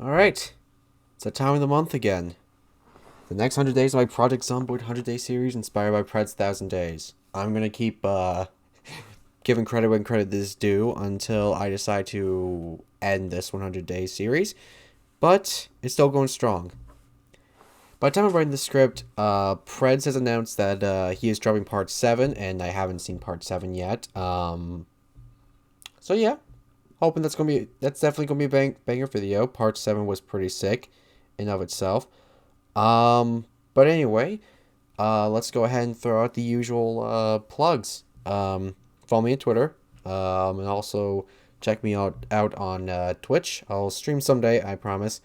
Alright, it's that time of the month again. The next 100 days of my Project Zomboid 100 Day series inspired by Pred's 1000 Days. I'm gonna keep giving credit when credit is due until I decide to end this 100 Day series, but it's still going strong. By the time I'm writing the script, Predz has announced that he is dropping part 7, and I haven't seen part 7 yet. So yeah, hoping that's definitely gonna be a banger video. Part 7 was pretty sick in of itself. But anyway, let's go ahead and throw out the usual plugs. Follow me on Twitter, and also check me out on Twitch. I'll stream someday, I promise.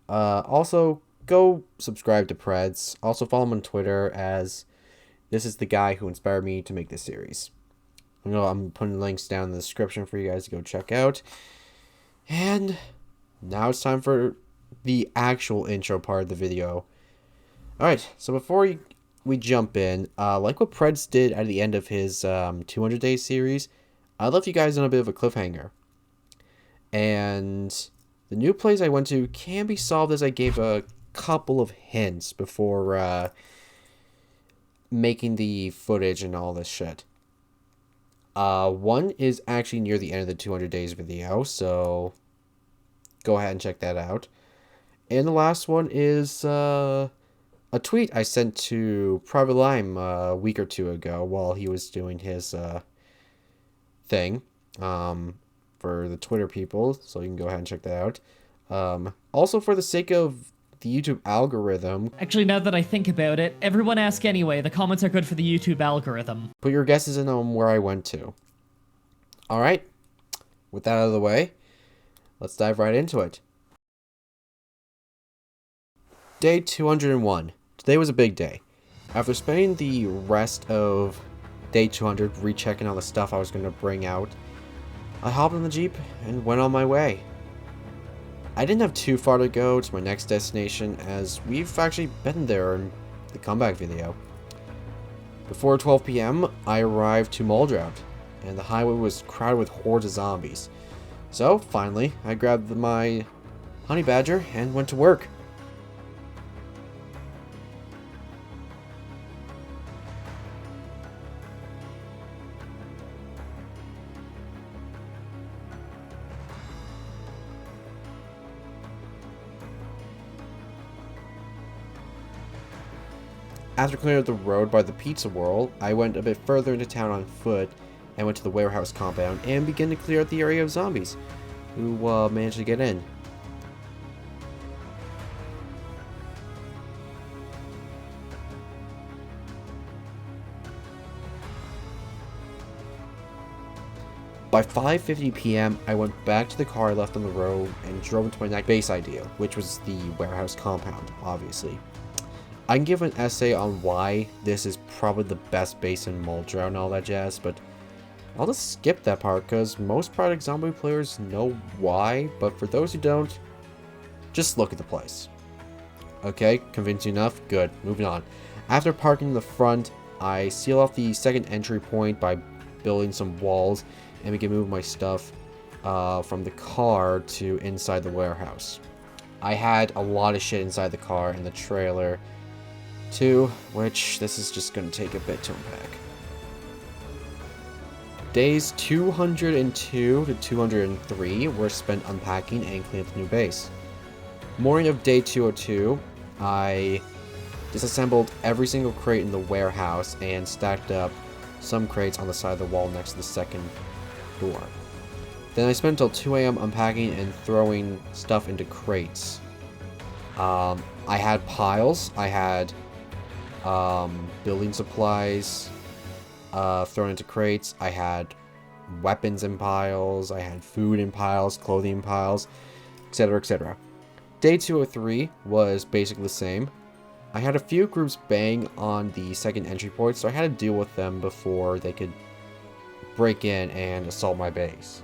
Also, go subscribe to Preds. Also follow him on Twitter, as this is the guy who inspired me to make this series. I'm putting links down in the description for you guys to go check out. And now it's time for the actual intro part of the video. Alright, so before we jump in, like what Preds did at the end of his 200 Days series, I left you guys on a bit of a cliffhanger. And the new place I went to can be solved, as I gave a couple of hints before making the footage and all this shit. One is actually near the end of the 200 Days video, so go ahead and check that out. And the last one is a tweet I sent to Private Lime a week or two ago while he was doing his thing for the Twitter people, so you can go ahead and check that out. Also, for the sake of the YouTube algorithm, actually, now that I think about it, everyone ask anyway. The comments are good for the YouTube algorithm. Put your guesses in on where I went to. Alright, with that out of the way, let's dive right into it. Day 201. Today was a big day. After spending the rest of day 200 rechecking all the stuff I was going to bring out, I hopped on the Jeep and went on my way. I didn't have too far to go to my next destination, as we've actually been there in the comeback video. Before 12 p.m., I arrived to Muldrout, and the highway was crowded with hordes of zombies. So, finally, I grabbed my honey badger and went to work. After clearing up the road by the Pizza Whirl, I went a bit further into town on foot and went to the warehouse compound and began to clear out the area of zombies who managed to get in. By 5:50 p.m., I went back to the car I left on the road and drove into my next base idea, which was the warehouse compound, obviously. I can give an essay on why this is probably the best base in Muldrow and all that jazz, but I'll just skip that part because most Project Zomboid players know why, but for those who don't, just look at the place. Okay, convinced you enough? Good, moving on. After parking in the front, I seal off the second entry point by building some walls and begin moving my stuff from the car to inside the warehouse. I had a lot of shit inside the car and the trailer too, which this is just going to take a bit to unpack. Days 202 to 203 were spent unpacking and cleaning up the new base. Morning of day 202, I disassembled every single crate in the warehouse and stacked up some crates on the side of the wall next to the second door. Then I spent until 2 a.m. unpacking and throwing stuff into crates. I had piles. I had building supplies thrown into crates. I had weapons in piles. I had food in piles, clothing in piles, etc., etc. Day 203 was basically the same. I had a few groups bang on the second entry point, so I had to deal with them before they could break in and assault my base.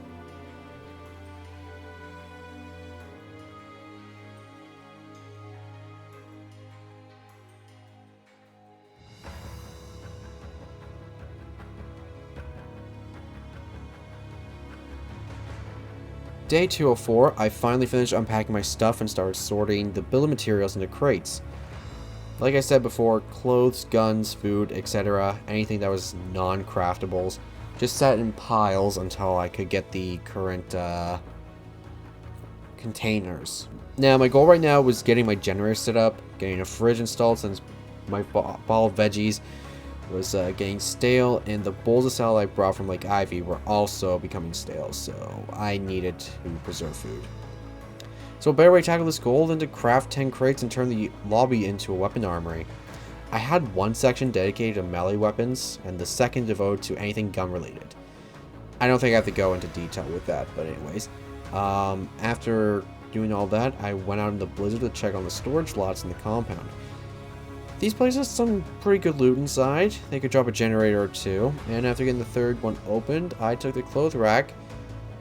Day 204, I finally finished unpacking my stuff and started sorting the bill of materials into crates. Like I said before, clothes, guns, food, etc., anything that was non-craftables, just sat in piles until I could get the current containers. Now, my goal right now was getting my generator set up, getting a fridge installed since my ball of veggies was getting stale, and the bowls of salad I brought from Lake Ivy were also becoming stale, so I needed to preserve food. So a better way to tackle this goal than to craft 10 crates and turn the lobby into a weapon armory. I had one section dedicated to melee weapons, and the second devoted to anything gun related. I don't think I have to go into detail with that, but anyways. After doing all that, I went out in the blizzard to check on the storage lots in the compound. These places have some pretty good loot inside. They could drop a generator or two, and after getting the third one opened, I took the clothes rack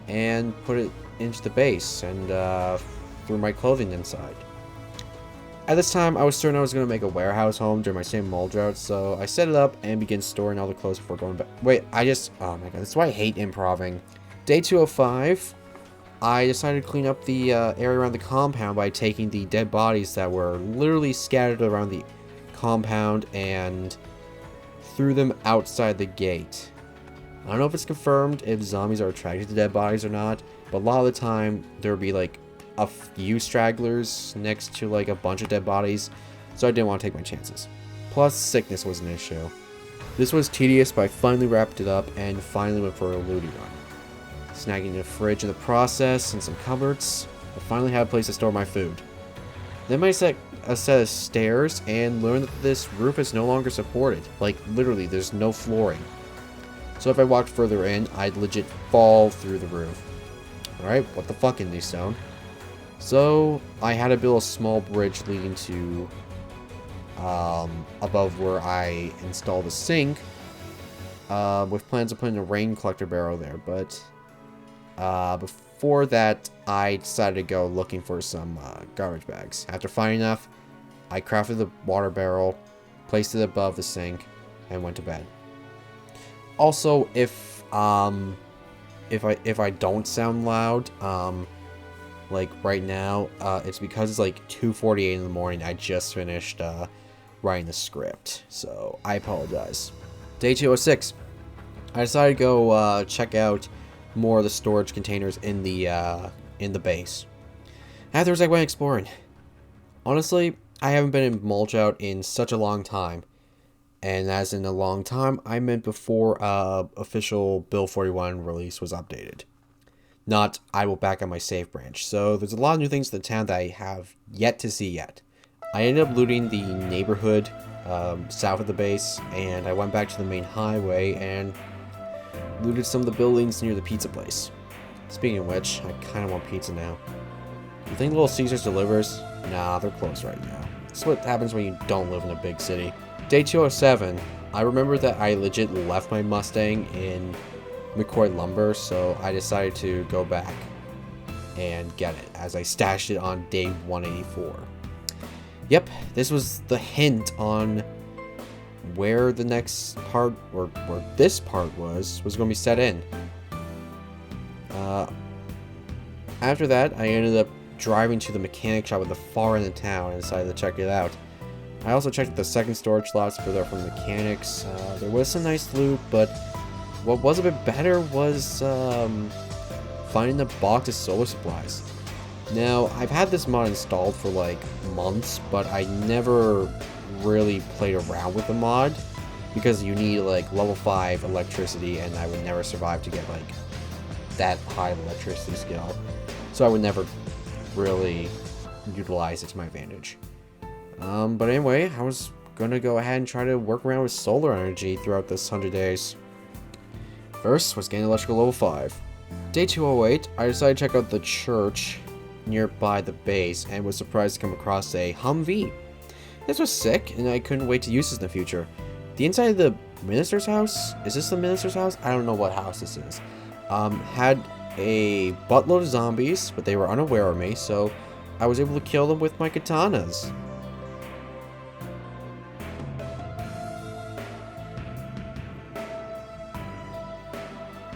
and put it into the base and threw my clothing inside. At this time, I was certain I was going to make a warehouse home during my same mold drought, so I set it up and began storing all the clothes before going back. Wait, oh my god, that's why I hate improving. Day 205, I decided to clean up the area around the compound by taking the dead bodies that were literally scattered around the compound and threw them outside the gate. I don't know if it's confirmed if zombies are attracted to dead bodies or not, but a lot of the time there would be like a few stragglers next to like a bunch of dead bodies, so I didn't want to take my chances. Plus, sickness was an issue. This was tedious, but I finally wrapped it up and finally went for a looting run. Snagging a fridge in the process and some cupboards, I finally had a place to store my food. Then I set a set of stairs and learned that this roof is no longer supported. Like, literally, there's no flooring. So if I walked further in, I'd legit fall through the roof. Alright, what the fuck, Indie Stone? So I had to build a small bridge leading to above where I installed the sink, with plans of putting a rain collector barrel there, but before that I decided to go looking for some garbage bags. After finding enough, I crafted the water barrel, placed it above the sink, and went to bed. Also, if I don't sound loud, like right now, it's because it's like 2:48 in the morning. I just finished writing the script, so I apologize. Day 206. I decided to go check out more of the storage containers in the base. Afterwards, I went exploring. Honestly, I haven't been in mulch out in such a long time. And as in a long time, I meant before official Bill 41 release was updated. Not, I will back up my safe branch. So there's a lot of new things to the town that I have yet to see yet. I ended up looting the neighborhood south of the base, and I went back to the main highway and looted some of the buildings near the pizza place. Speaking of which, I kind of want pizza now. You think Little Caesars delivers? Nah, they're closed right now. That's what happens when you don't live in a big city. Day 207, I remember that I legit left my Mustang in McCoy Lumber, so I decided to go back and get it, as I stashed it on day 184. Yep, this was the hint on where the next part, or where this part was going to be set in. After that, I ended up driving to the mechanic shop at the far end of town and decided to check it out. I also checked the second storage slots for there from mechanics. There was some nice loot, but what was a bit better was finding a box of solar supplies. Now, I've had this mod installed for like months, but I never really played around with the mod because you need like level 5 electricity, and I would never survive to get like that high of electricity skill. So I would never really utilize it to my advantage. But anyway, I was gonna go ahead and try to work around with solar energy throughout this 100 days. First was getting electrical level 5. Day 208, I decided to check out the church nearby the base and was surprised to come across a Humvee. This was sick, and I couldn't wait to use this in the future. The inside of the minister's house, is this the minister's house? I don't know what house this is. Had a buttload of zombies, but they were unaware of me, so I was able to kill them with my katanas.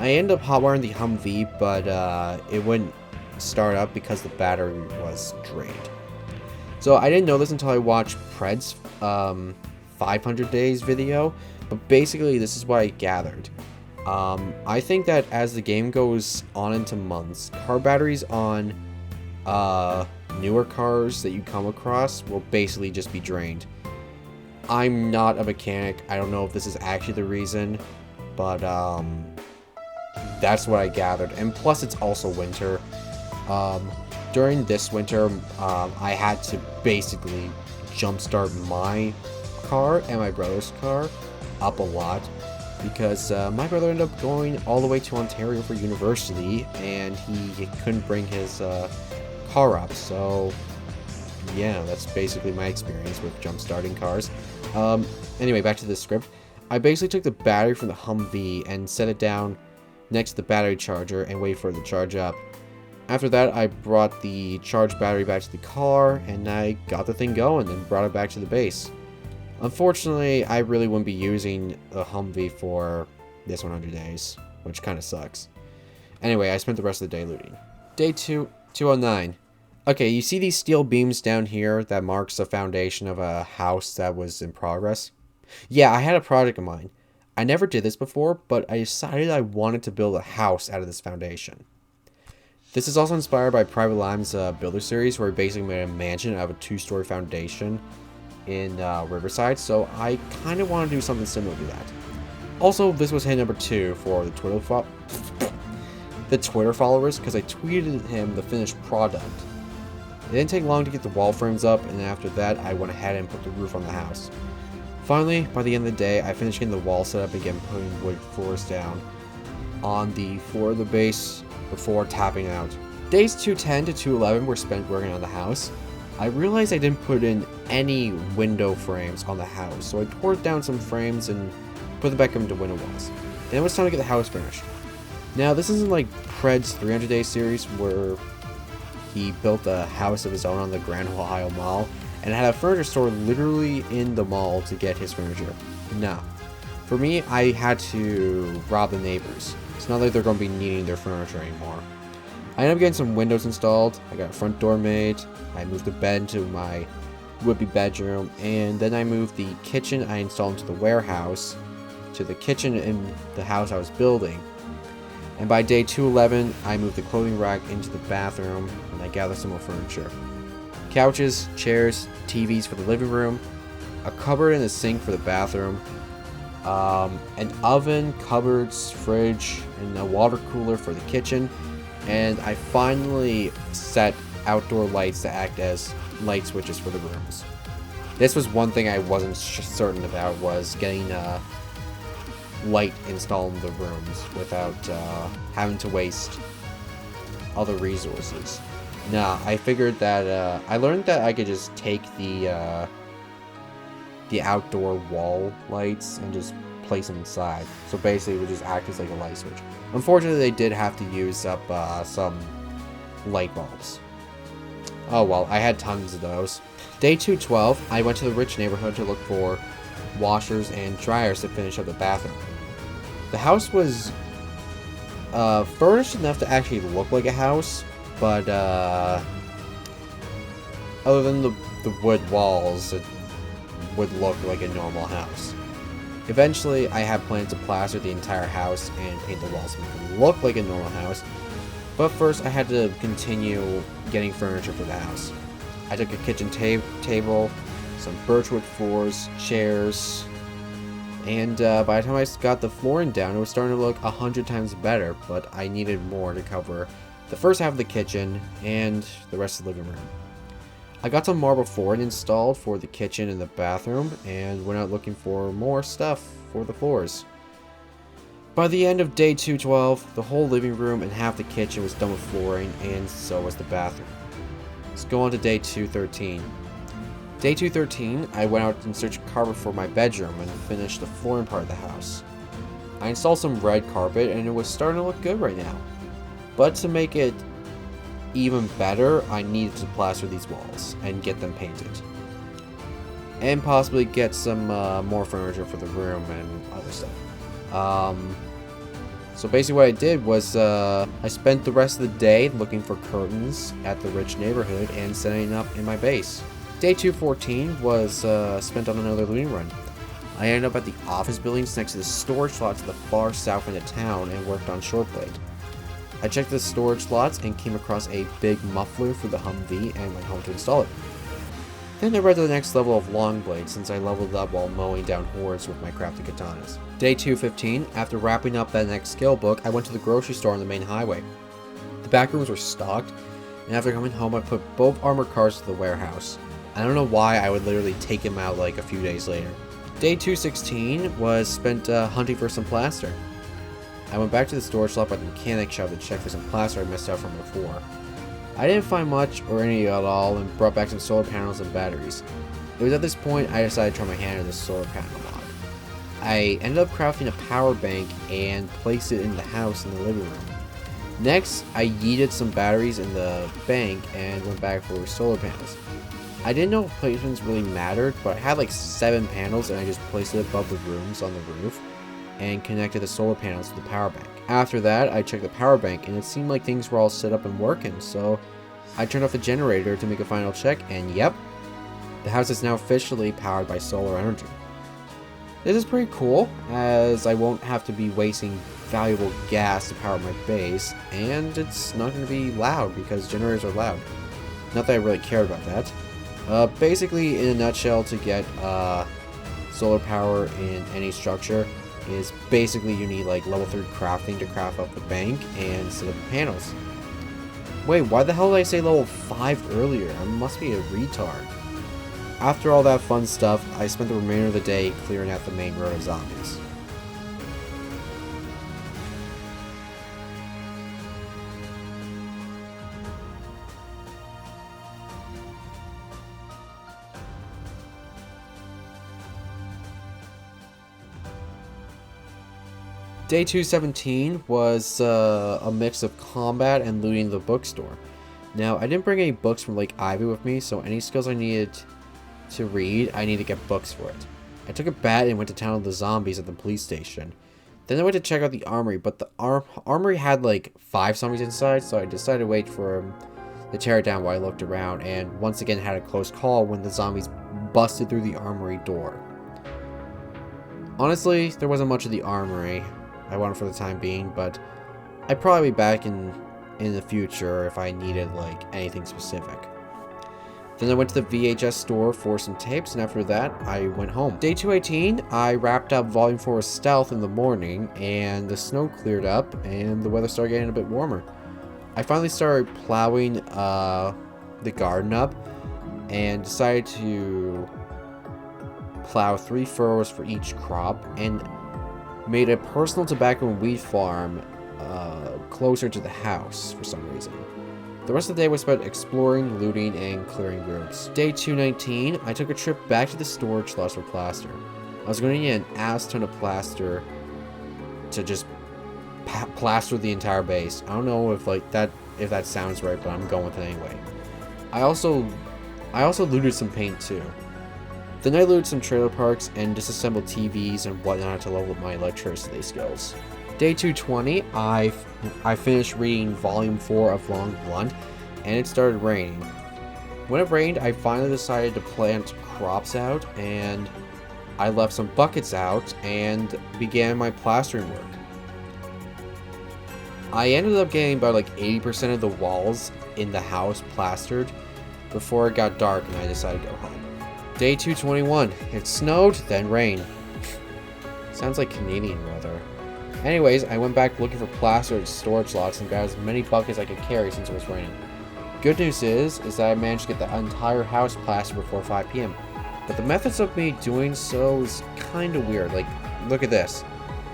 I ended up hotwiring the Humvee, but it wouldn't start up because the battery was drained. So I didn't know this until I watched Pred's 500 days video, but basically this is what I gathered. I think that as the game goes on into months, car batteries on newer cars that you come across will basically just be drained. I'm not a mechanic. I don't know if this is actually the reason, but that's what I gathered. And plus it's also winter. During this winter, I had to basically jumpstart my car and my brother's car up a lot because my brother ended up going all the way to Ontario for university and he couldn't bring his car up. So yeah, that's basically my experience with jump-starting cars. Anyway, back to the script. I basically took the battery from the Humvee and set it down next to the battery charger and waited for it to charge up. After that, I brought the charged battery back to the car, and I got the thing going and brought it back to the base. Unfortunately, I really wouldn't be using a Humvee for this 100 days, which kind of sucks. Anyway, I spent the rest of the day looting. Day 209. Okay, you see these steel beams down here that marks the foundation of a house that was in progress? Yeah, I had a project in mind. I never did this before, but I decided I wanted to build a house out of this foundation. This is also inspired by Private Lime's Builder series, where he basically made a mansion out of a 2-story foundation in Riverside, so I kind of want to do something similar to that. Also, this was hit number 2 for the Twitter followers, because I tweeted him the finished product. It didn't take long to get the wall frames up, and after that, I went ahead and put the roof on the house. Finally, by the end of the day, I finished getting the wall set up and again putting wood floors down on the floor of the base before tapping out. Days 210 to 211 were spent working on the house. I realized I didn't put in any window frames on the house, so I tore down some frames and put them back into window walls. And it was time to get the house finished. Now, this isn't like Pred's 300 Day series where he built a house of his own on the Grand Ohio Mall and had a furniture store literally in the mall to get his furniture. No. For me, I had to rob the neighbors. It's not like they're going to be needing their furniture anymore. I ended up getting some windows installed, I got a front door made, I moved the bed to my would-be bedroom, and then I moved the kitchen I installed into the warehouse to the kitchen in the house I was building. And by day 211, I moved the clothing rack into the bathroom, and I gathered some more furniture. Couches, chairs, TVs for the living room, a cupboard and a sink for the bathroom, an oven, cupboards, fridge, and a water cooler for the kitchen, and I finally set outdoor lights to act as light switches for the rooms. This was one thing I wasn't certain about, was getting light installed in the rooms without having to waste other resources. Nah, I figured that I learned that I could just take the outdoor wall lights and just place them inside. So basically it would just act as like a light switch. Unfortunately, they did have to use up some light bulbs. Oh well, I had tons of those. Day 212, I went to the rich neighborhood to look for washers and dryers to finish up the bathroom. The house was furnished enough to actually look like a house, but other than the wood walls, it would look like a normal house. Eventually, I had plans to plaster the entire house and paint the walls to make it look like a normal house, but first I had to continue getting furniture for the house. I took a kitchen table, some birchwood floors, chairs, and by the time I got the flooring down, it was starting to look 100 times better, but I needed more to cover the first half of the kitchen and the rest of the living room. I got some marble flooring installed for the kitchen and the bathroom, and went out looking for more stuff for the floors. By the end of day 212, the whole living room and half the kitchen was done with flooring, and so was the bathroom. Let's go on to day 213. Day 213, I went out in search of carpet for my bedroom and finished the flooring part of the house. I installed some red carpet, and it was starting to look good right now. But to make it even better, I needed to plaster these walls and get them painted. And possibly get some more furniture for the room and other stuff. So basically what I did was I spent the rest of the day looking for curtains at the rich neighborhood and setting up in my base. Day 214 was spent on another looting run. I ended up at the office buildings next to the storage lot to the far south end of town and worked on Shoreblade. I checked the storage lots and came across a big muffler for the Humvee and went home to install it. Then I read to the next level of Longblade since I leveled up while mowing down hordes with my crafted katanas. Day 215, after wrapping up that next skill book, I went to the grocery store on the main highway. The back rooms were stocked, and after coming home I put both armored cars to the warehouse. I don't know why I would literally take him out like a few days later. Day 216 was spent hunting for some plaster. I went back to the storage lot by the mechanic shop to check for some plaster I missed out from before. I didn't find much or any at all and brought back some solar panels and batteries. It was at this point I decided to try my hand at the solar panel mod. I ended up crafting a power bank and placed it in the house in the living room. Next, I yeeted some batteries in the bank and went back for solar panels. I didn't know if placements really mattered, but I had like 7 panels and I just placed it above the rooms on the roof and connected the solar panels to the power bank. After that, I checked the power bank and it seemed like things were all set up and working, so I turned off the generator to make a final check, and yep, the house is now officially powered by solar energy. This is pretty cool, as I won't have to be wasting valuable gas to power my base, and it's not going to be loud because generators are loud. Not that I really cared about that. Basically, in a nutshell, to get solar power in any structure is basically you need like level 3 crafting to craft up the bank and set up the panels. Wait, why the hell did I say level 5 earlier? I must be a retard. After all that fun stuff, I spent the remainder of the day clearing out the main road of zombies. Day 217 was a mix of combat and looting the bookstore. Now, I didn't bring any books from Lake Ivy with me, so any skills I needed to read, I need to get books for it. I took a bat and went to town with the zombies at the police station. Then I went to check out the armory, but the armory had like 5 zombies inside, so I decided to wait for him to tear it down while I looked around, and once again had a close call when the zombies busted through the armory door. Honestly, there wasn't much of the armory I wanted for the time being, but I'd probably be back in the future if I needed like anything specific. Then I went to the VHS store for some tapes, and after that I went home. Day 218, I wrapped up Volume 4 of Stealth in the morning, and the snow cleared up and the weather started getting a bit warmer. I finally started plowing the garden up and decided to plow 3 furrows for each crop and made a personal tobacco and weed farm closer to the house for some reason. The rest of the day was spent exploring, looting, and clearing groups. Day 219, I took a trip back to the storage lots for plaster. I was going to need an ass ton of plaster to just plaster the entire base. I don't know if that sounds right, but I'm going with it anyway. I also looted some paint too. Then I looted some trailer parks and disassembled TVs and whatnot to level up my electricity skills. Day 220, I finished reading Volume 4 of Long Blunt, and it started raining. When it rained, I finally decided to plant crops out, and I left some buckets out and began my plastering work. I ended up getting about like 80% of the walls in the house plastered before it got dark and I decided to go home. Day 221. It snowed, then rained. Sounds like Canadian weather. Anyways, I went back looking for plaster at storage lots and grabbed as many buckets as I could carry since it was raining. Good news is that I managed to get the entire house plastered before 5 p.m. But the methods of me doing so is kinda weird. Like, look at this.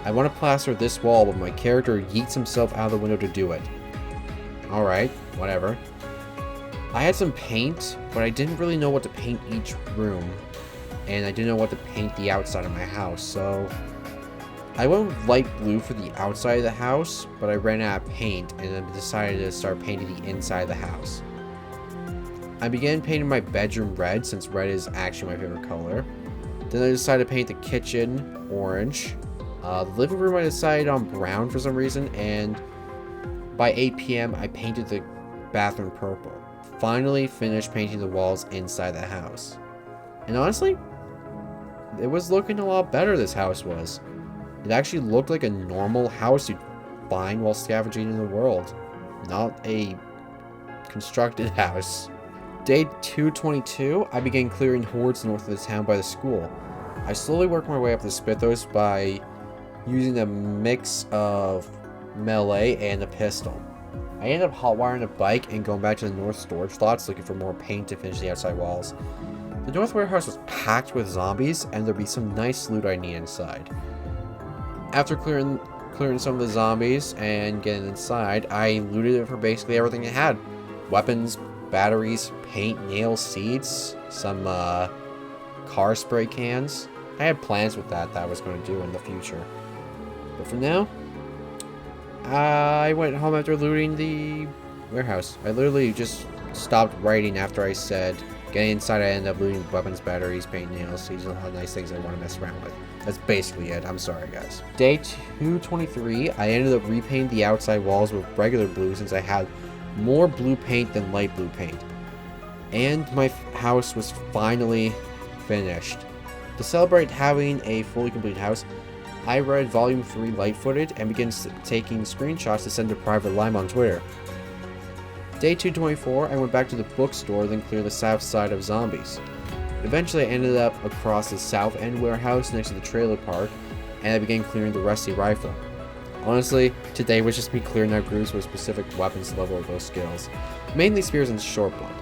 I want to plaster this wall, but my character yeets himself out of the window to do it. Alright, whatever. I had some paint, but I didn't really know what to paint each room, and I didn't know what to paint the outside of my house, so I went with light blue for the outside of the house, but I ran out of paint and then decided to start painting the inside of the house. I began painting my bedroom red, since red is actually my favorite color. Then I decided to paint the kitchen orange, The living room I decided on brown for some reason, and by 8 p.m. I painted the bathroom purple. Finally finished painting the walls inside the house. And honestly, it was looking a lot better, this house was. It actually looked like a normal house you'd find while scavenging in the world. Not a constructed house. Day 222, I began clearing hordes north of the town by the school. I slowly worked my way up the Spithos by using a mix of melee and a pistol. I ended up hotwiring a bike and going back to the north storage lots looking for more paint to finish the outside walls. The north warehouse was packed with zombies, and there'd be some nice loot I need inside. After clearing some of the zombies and getting inside, I looted it for basically everything it had. Weapons, batteries, paint, nails, seeds, some car spray cans. I had plans with that I was going to do in the future. But for now, I went home after looting the warehouse. I literally just stopped writing after I said, getting inside, I ended up looting weapons, batteries, paint, nails, seeds, and a lot of nice things I want to mess around with. That's basically it. I'm sorry, guys. Day 223, I ended up repainting the outside walls with regular blue since I had more blue paint than light blue paint. And my house was finally finished. To celebrate having a fully complete house, I read Volume 3 light-footed and began taking screenshots to send to Private Lime on Twitter. Day 224, I went back to the bookstore, then cleared the south side of zombies. Eventually, I ended up across the south end warehouse next to the trailer park, and I began clearing the rusty rifle. Honestly, today was just me clearing out groups with specific weapons level of those skills, mainly spears and short blunt.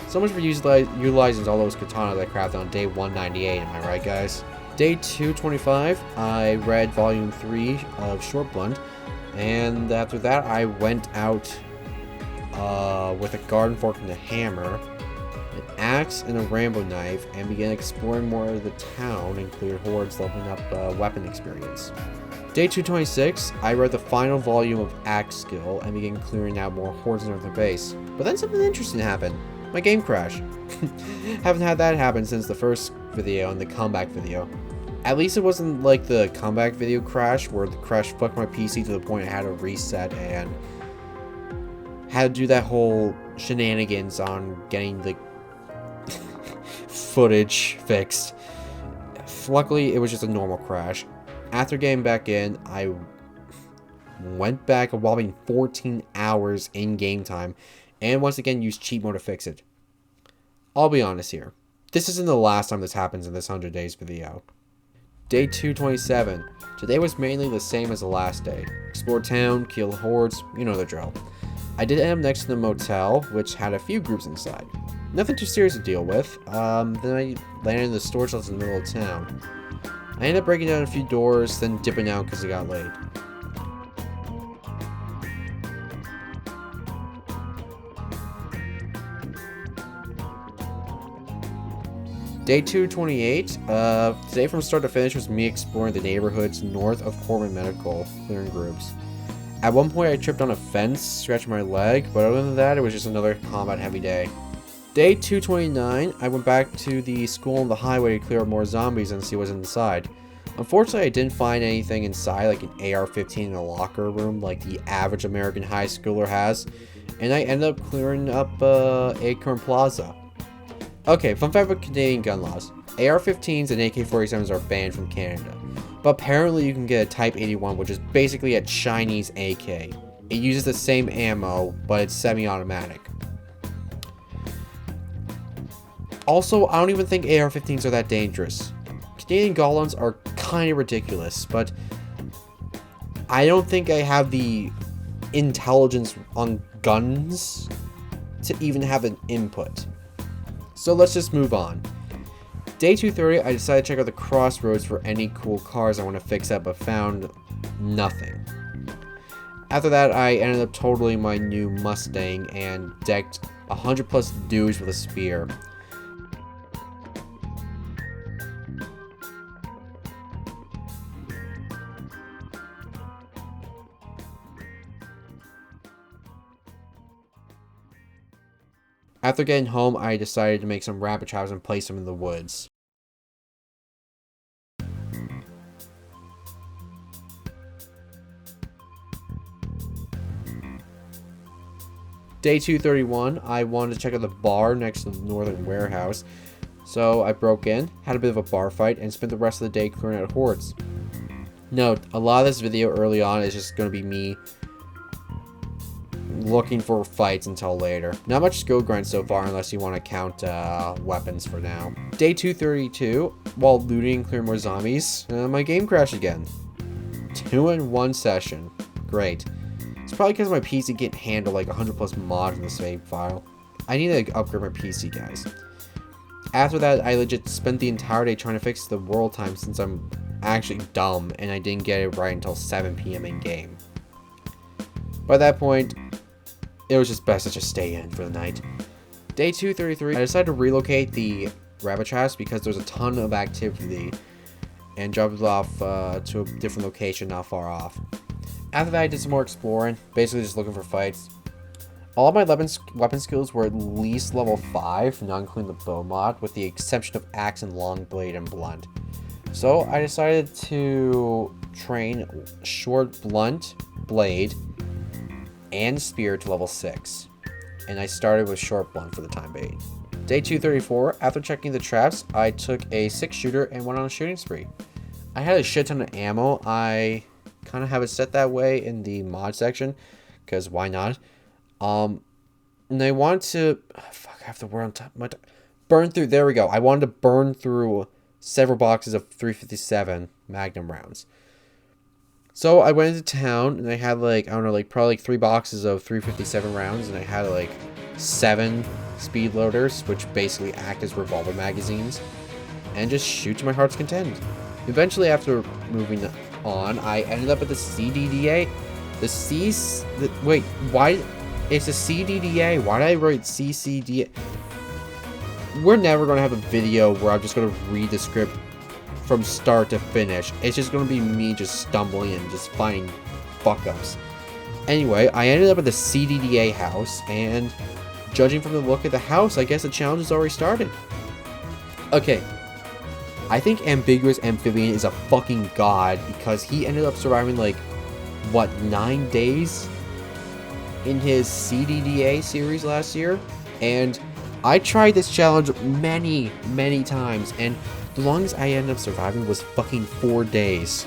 So much for utilizing all those katana that I crafted on day 198, am I right, guys? Day 225, I read Volume 3 of Short Blunt, and after that I went out with a garden fork and a hammer, an axe and a Rambo knife, and began exploring more of the town and cleared hordes, leveling up weapon experience. Day 226, I read the final volume of Axe Skill and began clearing out more hordes north of the base. But then something interesting happened. My game crashed. Haven't had that happen since the first video and the comeback video. At least it wasn't like the comeback video crash, where the crash fucked my PC to the point I had to reset and had to do that whole shenanigans on getting the footage fixed. Luckily, it was just a normal crash. After getting back in, I went back a whopping 14 hours in game time, and once again used cheat mode to fix it. I'll be honest here. This isn't the last time this happens in this 100 days video. Day 227. Today was mainly the same as the last day. Explore town, kill hordes, you know the drill. I did end up next to the motel, which had a few groups inside. Nothing too serious to deal with. Then I landed in the storage lots in the middle of town. I ended up breaking down a few doors, then dipping out because it got late. Day 228, today from start to finish was me exploring the neighborhoods north of Corbin Medical, clearing groups. At one point I tripped on a fence, scratched my leg, but other than that it was just another combat heavy day. Day 229, I went back to the school on the highway to clear up more zombies and see what's inside. Unfortunately I didn't find anything inside like an AR-15 in a locker room like the average American high schooler has, and I ended up clearing up Acorn Plaza. Okay, fun fact about Canadian gun laws. AR-15s and AK-47s are banned from Canada. But apparently you can get a Type 81, which is basically a Chinese AK. It uses the same ammo, but it's semi-automatic. Also, I don't even think AR-15s are that dangerous. Canadian gun laws are kind of ridiculous, but I don't think I have the intelligence on guns to even have an input. So let's just move on. Day 230, I decided to check out the crossroads for any cool cars I want to fix up, but found nothing. After that, I ended up totaling my new Mustang and decked 100 plus dudes with a spear. After getting home, I decided to make some rabbit traps and place them in the woods. Day 231, I wanted to check out the bar next to the northern warehouse. So I broke in, had a bit of a bar fight, and spent the rest of the day clearing out hordes. Note, a lot of this video early on is just going to be me looking for fights until later. Not much skill grind so far unless you want to count weapons for now. Day 232, while looting and clearing more zombies, my game crashed again. 2 in 1 session. Great. It's probably because my PC can't handle like 100 plus mods in the save file. I need to upgrade my PC, guys. After that, I legit spent the entire day trying to fix the world time since I'm actually dumb and I didn't get it right until 7 PM in game. By that point, it was just best to just stay in for the night. Day 233, I decided to relocate the rabbit traps because there's a ton of activity and dropped it off to a different location not far off. After that, I did some more exploring, basically just looking for fights. All of my weapon skills were at least level 5, not including the bow mod, with the exception of axe and long blade and blunt. So I decided to train short blunt, blade, and spear to level 6. And I started with short blunt for the time being. Day 234, after checking the traps, I took a 6-shooter and went on a shooting spree. I had a shit ton of ammo. I kind of have it set that way in the mod section, because why not? And I want to, I have the word on top. Burn through, there we go. I wanted to burn through several boxes of 357 Magnum rounds. So I went into town and I had like, I don't know, like probably like 3 boxes of 357 rounds, and I had like 7 speed loaders, which basically act as revolver magazines, and just shoot to my heart's content. Eventually, after moving on, I ended up at the CDDA. Wait, why? It's a CDDA. Why did I write CCDA? We're never going to have a video where I'm just going to read the script from start to finish. It's just going to be me just stumbling and just finding fuck-ups. Anyway, I ended up at the CDDA house, and judging from the look of the house, I guess the challenge has already started. Okay. I think Ambiguous Amphibian is a fucking god because he ended up surviving like, what, 9 days in his CDDA series last year? And I tried this challenge many, many times, and the longest I ended up surviving was fucking 4 days.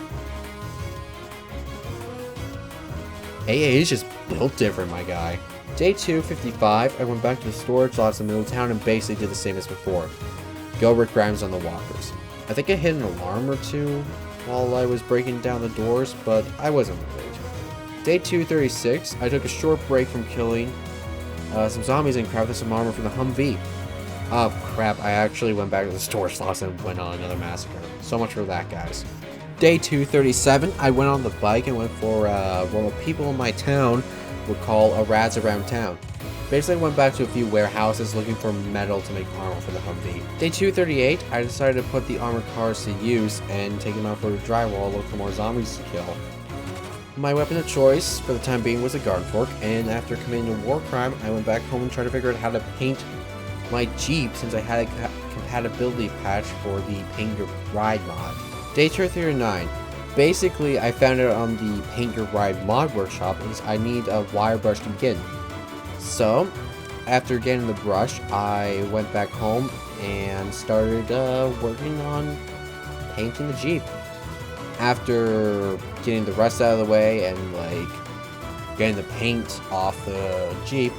AA is just built different, my guy. Day 255, I went back to the storage lots in the middle of town and basically did the same as before. Go Rick Grimes on the walkers. I think I hit an alarm or 2 while I was breaking down the doors, but I wasn't worried. Day 236, I took a short break from killing some zombies and crafted some armor for the Humvee. Oh crap, I actually went back to the storage slots and went on another massacre. So much for that, guys. Day 237, I went on the bike and went for what people in my town would call a Rads Around Town. Basically, I went back to a few warehouses looking for metal to make armor for the Humvee. Day 238, I decided to put the armored cars to use and take them out for a drive while I look for more zombies to kill. My weapon of choice for the time being was a garden fork, and after committing a war crime, I went back home and tried to figure out how to paint my Jeep since I had a compatibility patch for the Paint Your Ride mod. Day 239. Basically, I found out on the Paint Your Ride mod workshop is I need a wire brush to begin. So, after getting the brush, I went back home and started working on painting the Jeep. After getting the rust out of the way and like getting the paint off the Jeep,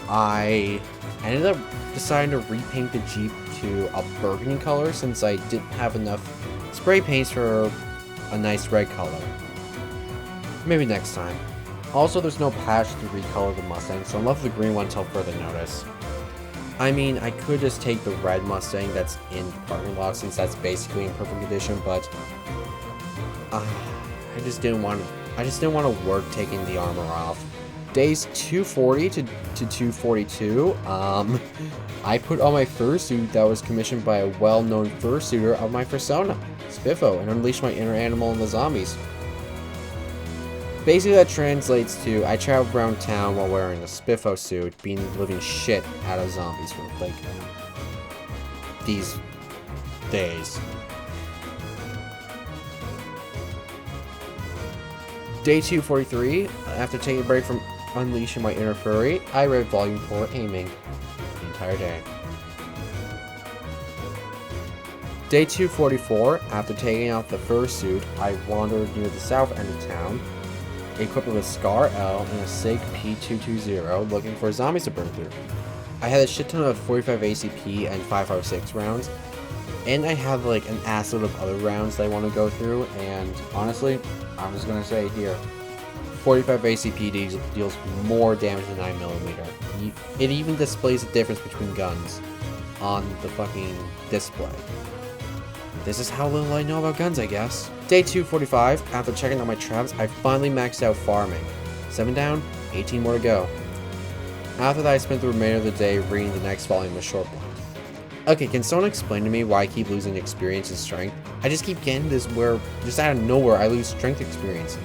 I ended up deciding to repaint the Jeep to a burgundy color since I didn't have enough spray paints for a nice red color. Maybe next time. Also, there's no patch to recolor the Mustang, so I'm left with the green one until further notice. I mean, I could just take the red Mustang that's in the parking lot since that's basically in perfect condition, but I just didn't want to work taking the armor off. Days 240 to 242, I put on my fursuit that was commissioned by a well-known fursuiter of my persona, Spiffo, and unleashed my inner animal in the zombies. Basically, that translates to I traveled around town while wearing a Spiffo suit, being living shit out of zombies for like these days. Day 243, after taking a break from unleashing my inner fury, I read Volume 4 aiming the entire day. Day 244, after taking out the fursuit, I wandered near the south end of town, equipped with a Scar L and a SIG P220, looking for zombies to burn through. I had a shit ton of 45 ACP and 5.56 rounds, and I have like an assload of other rounds that I want to go through, and honestly, I'm just gonna say here, 45 ACP deals more damage than 9mm. It even displays the difference between guns on the fucking display. This is how little I know about guns, I guess. Day 245, after checking out my traps, I finally maxed out farming. 7 down, 18 more to go. After that, I spent the remainder of the day reading the next volume of Shortblind. Okay, can someone explain to me why I keep losing experience and strength? I just keep getting this where, just out of nowhere, I lose strength experience.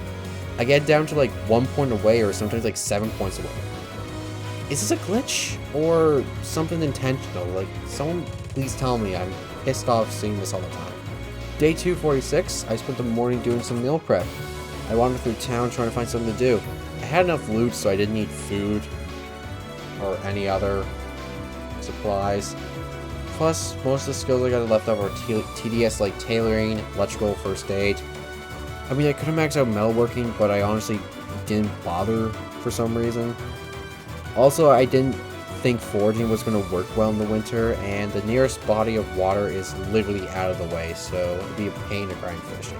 I get down to like 1 point away or sometimes like 7 points away. Is this a glitch? Or something intentional? Like, someone please tell me. I'm pissed off seeing this all the time. Day 246, I spent the morning doing some meal prep. I wandered through town trying to find something to do. I had enough loot so I didn't need food or any other supplies. Plus, most of the skills I got left over are TDS like tailoring, electrical, first aid. I mean, I could have maxed out metalworking, but I honestly didn't bother for some reason. Also, I didn't think foraging was going to work well in the winter, and the nearest body of water is literally out of the way, so it'd be a pain to grind fishing.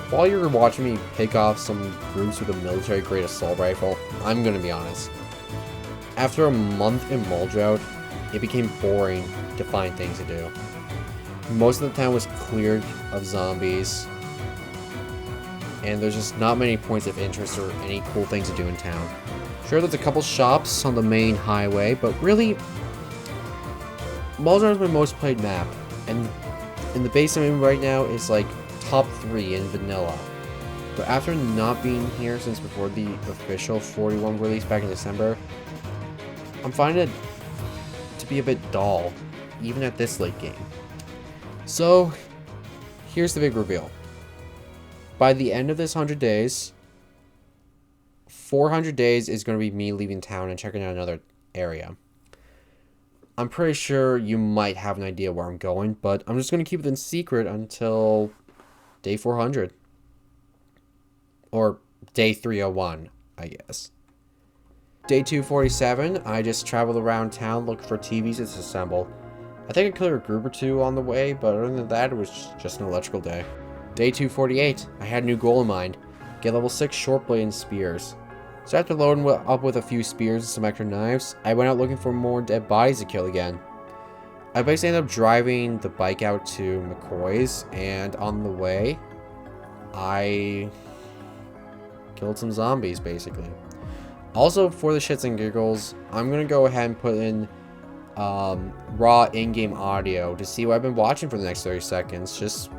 While you were watching me pick off some groups with a military-grade assault rifle, I'm going to be honest. After a month in Muldrout, it became boring to find things to do. Most of the town was cleared of zombies, and there's just not many points of interest or any cool things to do in town. Sure, there's a couple shops on the main highway, but really, Muldrout is my most played map, and in the base I'm in right now is like top 3 in vanilla. But after not being here since before the official 41 release back in December, I'm finding it to be a bit dull, even at this late game. So, here's the big reveal. By the end of this 100 days, 400 days is going to be me leaving town and checking out another area. I'm pretty sure you might have an idea where I'm going, but I'm just going to keep it in secret until day 400. Or day 301, I guess. Day 247, I just traveled around town looking for TVs to disassemble. I think I killed a group or 2 on the way, but other than that, it was just an electrical day. Day 248, I had a new goal in mind. Get level 6 short blade and spears. So after loading up with a few spears and some extra knives, I went out looking for more dead bodies to kill again. I basically ended up driving the bike out to McCoy's, and on the way, I killed some zombies, basically. Also, for the shits and giggles, I'm going to go ahead and put in raw in-game audio to see what I've been watching for the next 30 seconds, just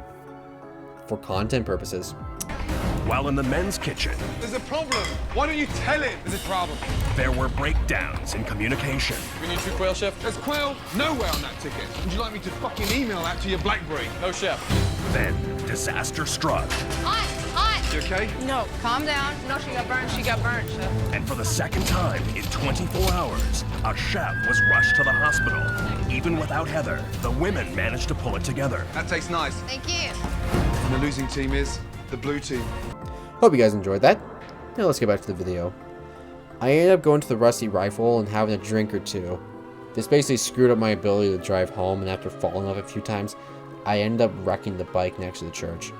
for content purposes. While in the men's kitchen, There's a problem. Why don't you tell him there's a problem? there were breakdowns in communication. We need 2 quail, chef. There's quail nowhere on that ticket. Would you like me to fucking email that to your BlackBerry? No, chef. Then, disaster struck. Hot, hot. You okay? No, calm down. No, she got burnt. She got burnt, chef. And for the second time in 24 hours, a chef was rushed to the hospital. Even without Heather, the women managed to pull it together. That tastes nice. Thank you. And the losing team is the blue team. Hope you guys enjoyed that. Now let's get back to the video. I ended up going to the rusty rifle and having a drink or 2. This basically screwed up my ability to drive home, and after falling off a few times, I ended up wrecking the bike next to the church.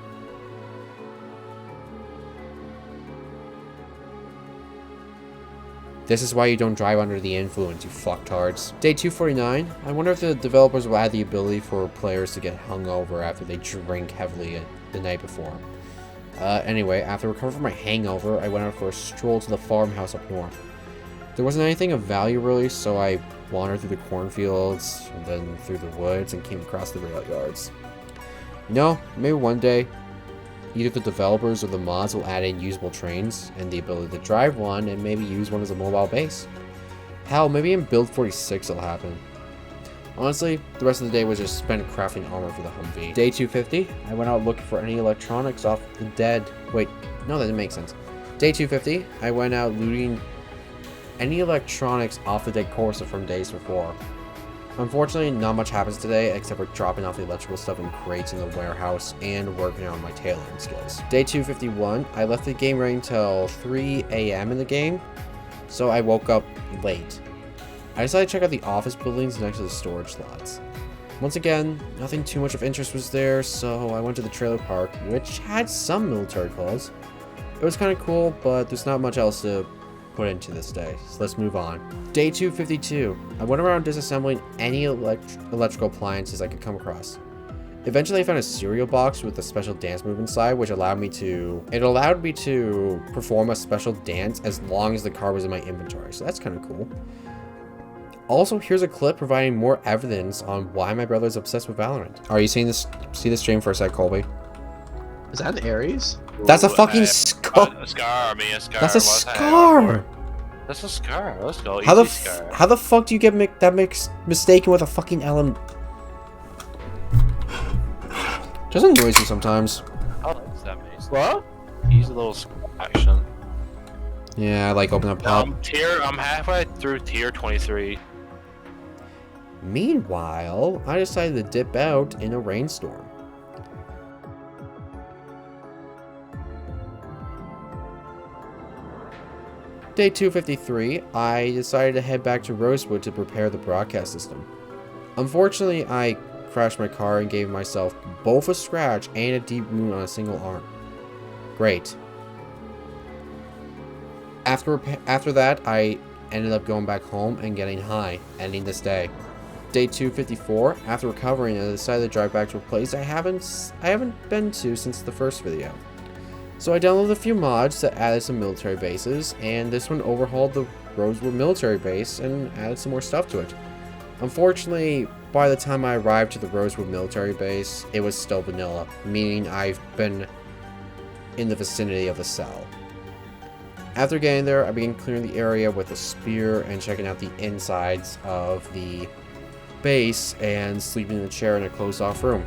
This is why you don't drive under the influence, you fucktards. Day 249, I wonder if the developers will add the ability for players to get hungover after they drink heavily the night before. Anyway, after recovering from my hangover, I went out for a stroll to the farmhouse up north. There wasn't anything of value really, so I wandered through the cornfields, and then through the woods, and came across the rail yards. You know, maybe one day, either the developers or the mods will add in usable trains, and the ability to drive one, and maybe use one as a mobile base. Hell, maybe in Build 46 it'll happen. Honestly, the rest of the day was just spent crafting armor for the Humvee. Day 250, I went out looking for any electronics off the dead. Wait, no, that didn't make sense. Day 250, I went out looting any electronics off the dead Corsa from days before. Unfortunately, not much happens today except for dropping off the electrical stuff in crates in the warehouse and working on my tailoring skills. Day 251, I left the game running until 3 a.m. in the game, so I woke up late. I decided to check out the office buildings next to the storage slots. Once again, nothing too much of interest was there, so I went to the trailer park, which had some military clothes. It was kind of cool, but there's not much else to put into this day, so let's move on. Day 252. I went around disassembling any electrical appliances I could come across. Eventually I found a cereal box with a special dance move inside, which allowed me to perform a special dance as long as the card was in my inventory, so that's kind of cool. Also, here's a clip providing more evidence on why my brother is obsessed with Valorant. Are you seeing this? See the stream for a sec, Colby? Is that an Ares? That's a fucking scar. A scar, I mean, a scar. That's a scar. That's a scar. Let's go. How Scar. how the fuck do you get mistaken with a fucking LM? Just annoys me sometimes. How does that mean? What? Use a little action. Yeah, I like opening up pop. I'm halfway through tier 23. Meanwhile, I decided to dip out in a rainstorm. Day 253, I decided to head back to Rosewood to prepare the broadcast system. Unfortunately, I crashed my car and gave myself both a scratch and a deep wound on a single arm. Great. After that, I ended up going back home and getting high, ending this day. Day 254, after recovering, I decided to drive back to a place I haven't been to since the first video. So I downloaded a few mods that added some military bases, and this one overhauled the Rosewood military base and added some more stuff to it. Unfortunately, by the time I arrived to the Rosewood military base, it was still vanilla, meaning I've been in the vicinity of the cell. After getting there, I began clearing the area with a spear and checking out the insides of the base and sleeping in a chair in a closed-off room.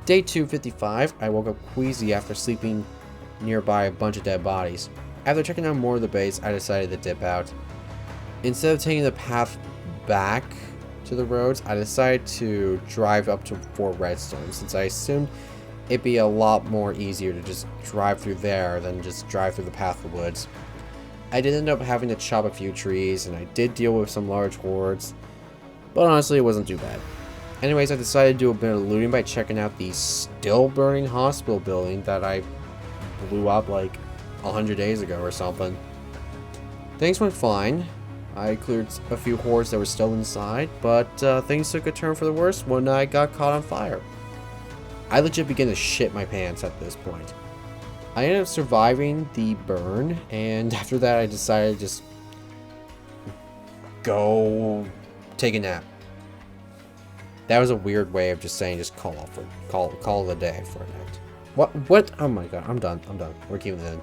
Day 255, I woke up queasy after sleeping nearby a bunch of dead bodies. After checking out more of the base, I decided to dip out. Instead of taking the path back to the roads, I decided to drive up to Fort Redstone, since I assumed it'd be a lot more easier to just drive through there than just drive through the path of the woods. I did end up having to chop a few trees, and I did deal with some large hordes, but honestly it wasn't too bad. Anyways, I decided to do a bit of looting by checking out the still burning hospital building that I blew up like 100 days ago or something. Things went fine. I cleared a few hordes that were still inside, but things took a turn for the worse when I got caught on fire. I legit began to shit my pants at this point. I ended up surviving the burn, and after that I decided to just go take a nap. That was a weird way of just saying just call it a day for a night. What? Oh my god, I'm done. We're keeping it in.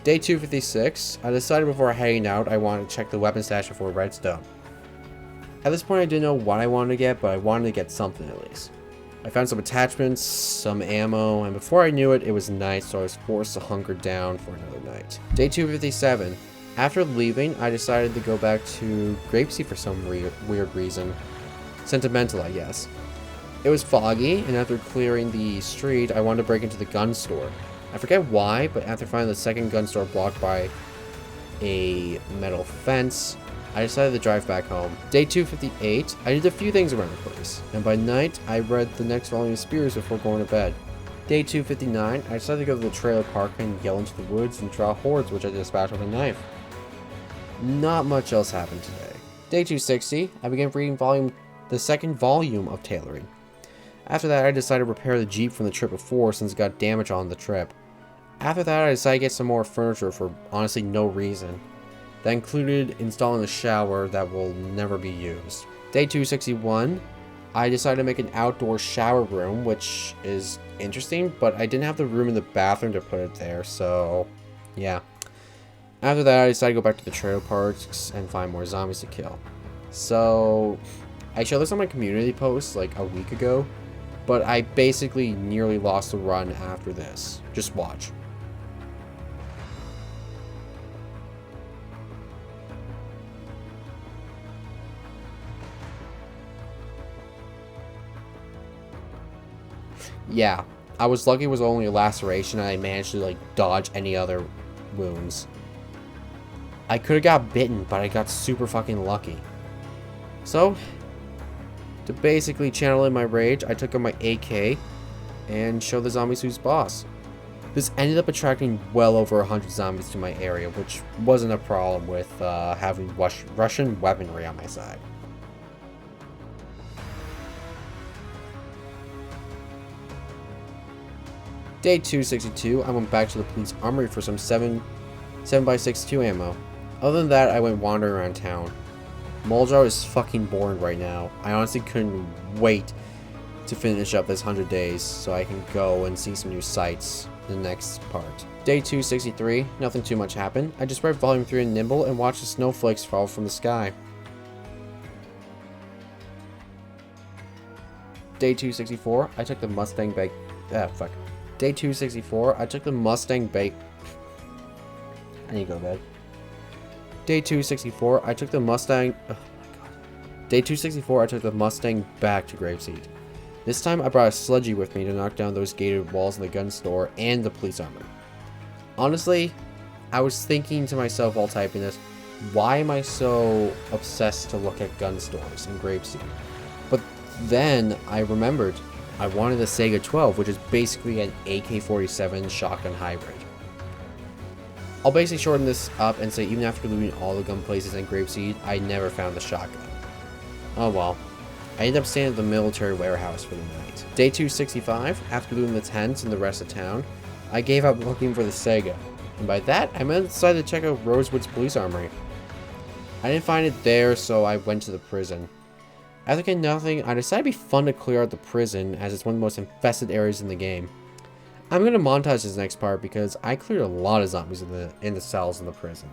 Day 256. I decided before heading out I wanted to check the weapon stash before Redstone. At this point I didn't know what I wanted to get, but I wanted to get something at least. I found some attachments, some ammo, and before I knew it, it was night, so I was forced to hunker down for another night. Day 257. After leaving, I decided to go back to Grapeseed for some weird reason. Sentimental, I guess. It was foggy, and after clearing the street, I wanted to break into the gun store. I forget why, but after finding the second gun store blocked by a metal fence, I decided to drive back home. Day 258, I did a few things around the place, and by night, I read the next volume of Spears before going to bed. Day 259, I decided to go to the trailer park and yell into the woods and draw hordes, which I dispatched with a knife. Not much else happened today. Day 260, I began reading the second volume of Tailoring. After that, I decided to repair the Jeep from the trip before since it got damaged on the trip. After that, I decided to get some more furniture for honestly no reason. That included installing a shower that will never be used. Day 261, I decided to make an outdoor shower room, which is interesting, but I didn't have the room in the bathroom to put it there, so yeah. After that, I decided to go back to the trailer parks and find more zombies to kill. So, I showed this on my community post like a week ago, but I basically nearly lost the run after this. Just watch. Yeah, I was lucky it was only a laceration and I managed to like dodge any other wounds. I could have got bitten, but I got super fucking lucky. So, to basically channel in my rage, I took out my AK and showed the zombies who's boss. This ended up attracting well over 100 zombies to my area, which wasn't a problem with having Russian weaponry on my side. Day 262, I went back to the police armory for some 7x62 ammo. Other than that, I went wandering around town. Muldraugh is fucking boring right now. I honestly couldn't wait to finish up this 100 days so I can go and see some new sights in the next part. Day 263, nothing too much happened. I just read volume 3 in Nimble and watched the snowflakes fall from the sky. Day 264, I took the Mustang bike. Day 264, I took the Mustang bike. I need to go to bed. Day 264, I took the Mustang. Oh my god. Day 264, I took the Mustang back to Grapeseed. This time, I brought a sludgy with me to knock down those gated walls in the gun store and the police armory. Honestly, I was thinking to myself while typing this, why am I so obsessed to look at gun stores in Grapeseed? But then I remembered I wanted a Sega 12, which is basically an AK-47 shotgun hybrid. I'll basically shorten this up and say even after looting all the gun places in Grapeseed, I never found the shotgun. Oh well. I ended up staying at the military warehouse for the night. Day 265, after looting the tents and the rest of town, I gave up looking for the Sega. And by that, I decided to check out Rosewood's police armory. I didn't find it there, so I went to the prison. After getting nothing, I decided it'd be fun to clear out the prison, as it's one of the most infested areas in the game. I'm going to montage this next part because I cleared a lot of zombies in the cells in the prison.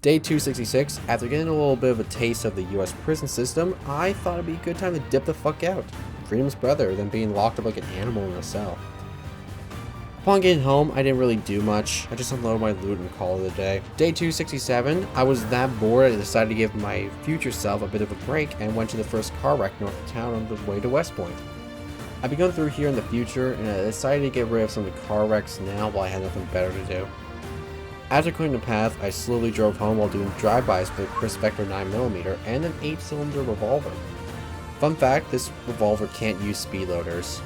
Day 266, after getting a little bit of a taste of the US prison system, I thought it'd be a good time to dip the fuck out. Freedom's better than being locked up like an animal in a cell. Upon getting home, I didn't really do much. I just unloaded my loot and called it a day. Day 267, I was that bored I decided to give my future self a bit of a break and went to the first car wreck north of town on the way to West Point. I've been going through here in the future and I decided to get rid of some of the car wrecks now while I had nothing better to do. After clearing the path, I slowly drove home while doing drive-bys with a Chris Vector 9mm and an 8-cylinder revolver. Fun fact, this revolver can't use speed loaders.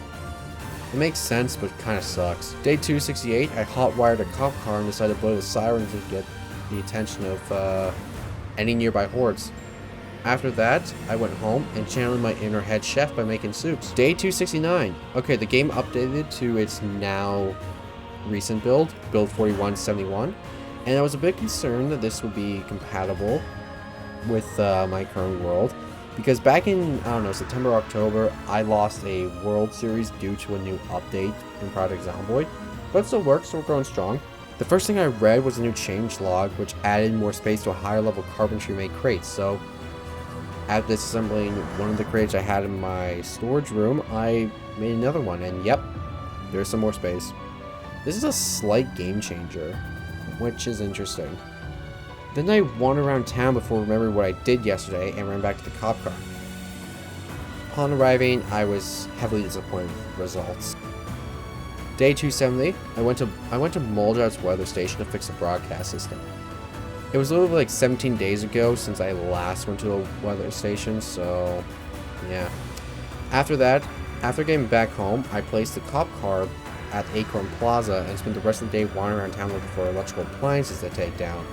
It makes sense, but kinda sucks. Day 268, I hotwired a cop car and decided to blow the siren to get the attention of any nearby hordes. After that, I went home and channeled my inner head chef by making soups. Day 269. Okay, the game updated to its now recent build 4171, and I was a bit concerned that this would be compatible with my current world, because back in, I don't know, September, October, I lost a World Series due to a new update in Project Zomboid, but it still works, so we're growing strong. The first thing I read was a new changelog, which added more space to a higher level carpentry-made crates, so after disassembling one of the crates I had in my storage room, I made another one, and yep, there's some more space. This is a slight game changer, which is interesting. Then I wandered around town before remembering what I did yesterday and ran back to the cop car. Upon arriving, I was heavily disappointed with the results. Day 270, I went to Muldraut's weather station to fix the broadcast system. It was literally like 17 days ago since I last went to a weather station, so yeah. After that, after getting back home, I placed the cop car at Acorn Plaza and spent the rest of the day wandering around town looking for electrical appliances to take down.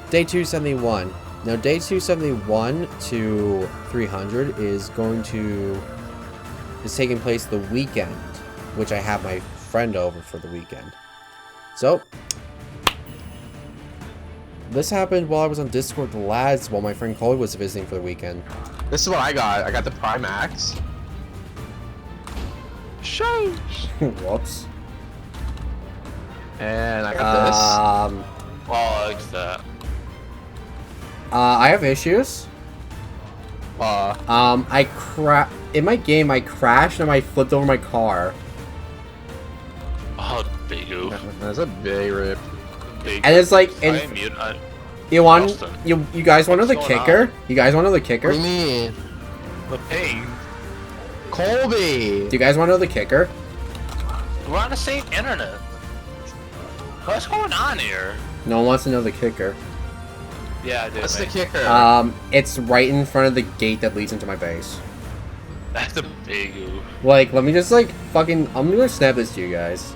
Day 271. Now day 271 to 300 is taking place the weekend, which I have my friend over for the weekend. So, this happened while I was on Discord with the lads while my friend Coley was visiting for the weekend. This is what I got. I got the Prime X. Whoops. And I got this. Oh, I like that. I have issues. In my game, I crashed and I flipped over my car. Oh, big oof. That's a big rip. Big And it's like, I am mute. you want, Austin. you guys want to know the What's going kicker? You guys want to know the What kicker? do you Do mean? The ping. Colby! you guys want to know the kicker? We're on the same internet. What's going on here? No one wants to know the kicker. Yeah, I did. What's the mate. kicker? It's right in front of the gate that leads into my base. That's a big oof. Like, let me just, like, fucking... I'm gonna snap this to you guys.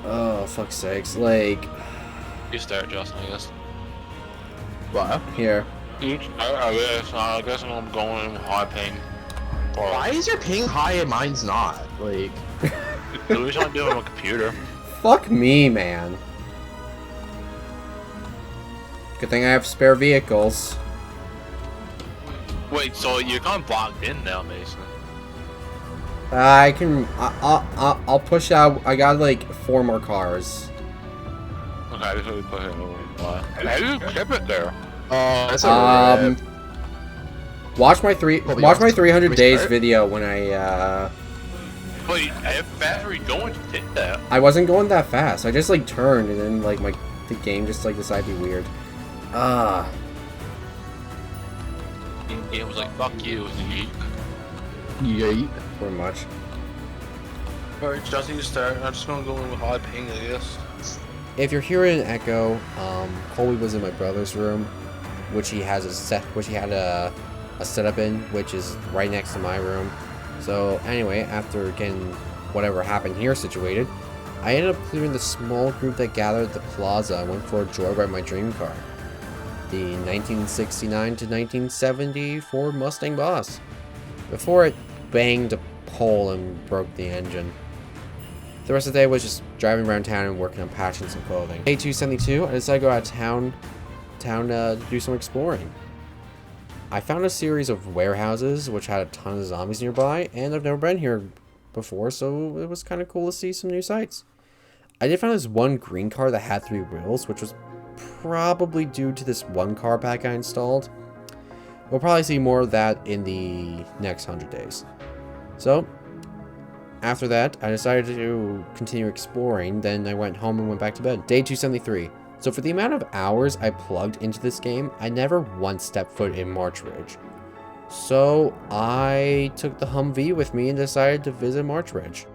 Oh, fuck's sakes. Like, You start, Justin, I guess. What? here. I guess I'm going high ping. Why is your ping high and mine's not? Like... Louis not doing on a computer. Fuck me, man. Good thing I have spare vehicles. Wait, so you're kind of blocked in now, Mason. I can... I'll push out... I got, like, 4 more cars. Okay, I just really put it over. And how do you keep it there? Oh, that's a rip. Watch my Well, 300 days start? video when I, Wait, how fast are you going to take that? I wasn't going that fast. I just, like, turned, and then, like, the game just, like, decided to be weird. It was like, fuck you, yeet. Yeet. Pretty much. Alright, Justin, you start. I'm just gonna go in with high ping, I guess. If you're hearing an echo, Colby was in my brother's room, which he had a setup in, which is right next to my room. So anyway, after getting whatever happened here situated, I ended up clearing the small group that gathered at the plaza and went for a joyride in my dream car. The 1969 to 1970 Ford Mustang Boss, before it banged a pole and broke the engine. The rest of the day was just driving around town and working on patching some clothing. Day 272, I decided to go out of town to do some exploring. I found a series of warehouses which had a ton of zombies nearby, and I've never been here before, so it was kind of cool to see some new sights. I did find this one green car that had 3 wheels, which was probably due to this one car pack I installed. We'll probably see more of that in the next 100 days. So, after that, I decided to continue exploring, then I went home and went back to bed. Day 273. So for the amount of hours I plugged into this game, I never once stepped foot in March Ridge. So, I took the Humvee with me and decided to visit March Ridge.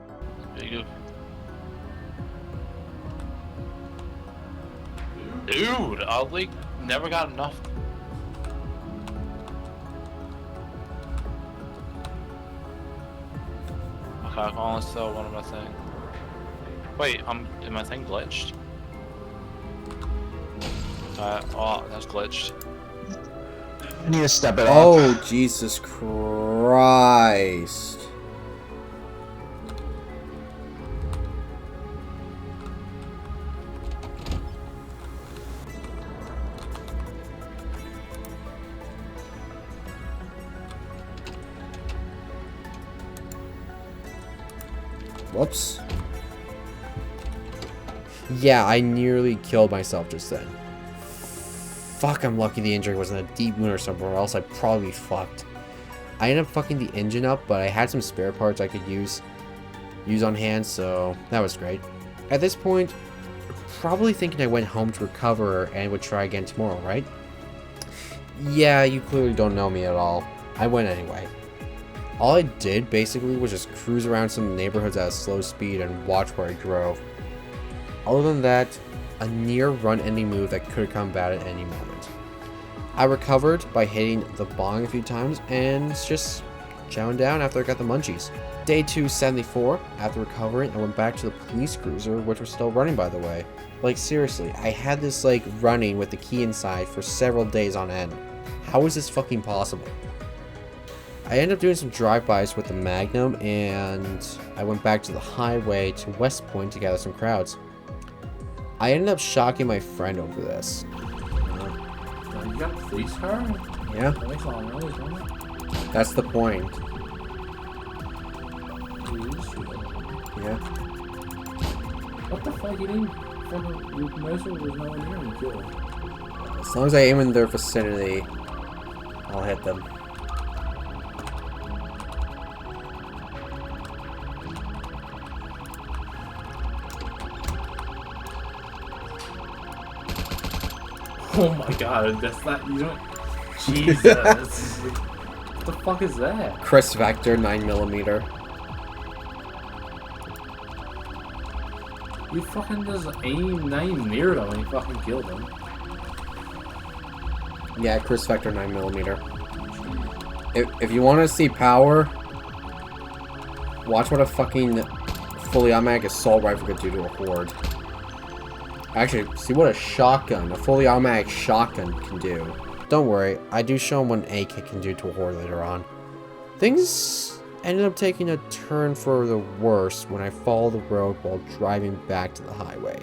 Dude, I like never got enough. Okay, I can only sell one of my things. Wait, is my thing glitched? Oh, that's glitched. I need to step it up. Oh, Jesus Christ. Whoops. Yeah, I nearly killed myself just then. Fuck, I'm lucky the injury wasn't a deep wound or somewhere, or else I'd probably be fucked. I ended up fucking the engine up, but I had some spare parts I could use on hand, so that was great. At this point, probably thinking I went home to recover and would try again tomorrow, right? Yeah, you clearly don't know me at all. I went anyway. All I did, basically, was just cruise around some neighborhoods at a slow speed and watch where I drove. Other than that, a near run-ending move that could have come bad at any moment. I recovered by hitting the bong a few times and just chowing down after I got the munchies. Day 274, after recovering, I went back to the police cruiser, which was still running, by the way. Like, seriously, I had this, like, running with the key inside for several days on end. How is this fucking possible? I ended up doing some drive-bys with the Magnum, and I went back to the highway to West Point to gather some crowds. I ended up shocking my friend over this. You got a police car? Yeah, That makes a lot of noise, doesn't it? that's the point. Yeah. What the fuck you didn't fucking you most of there's no one here and kill them. As long as I aim in their vicinity, I'll hit them. Oh my god, that's not you don't Jesus. What the fuck is that? Chris Vector 9mm. You fucking just aim not even near them and you fucking kill them. Yeah, Chris Vector 9mm. If you want to see power, watch what a fucking fully automatic assault rifle could do to a horde. Actually, see what a fully automatic shotgun can do. Don't worry, I do show them what an AK can do to a horde later on. Things ended up taking a turn for the worse when I followed the road while driving back to the highway.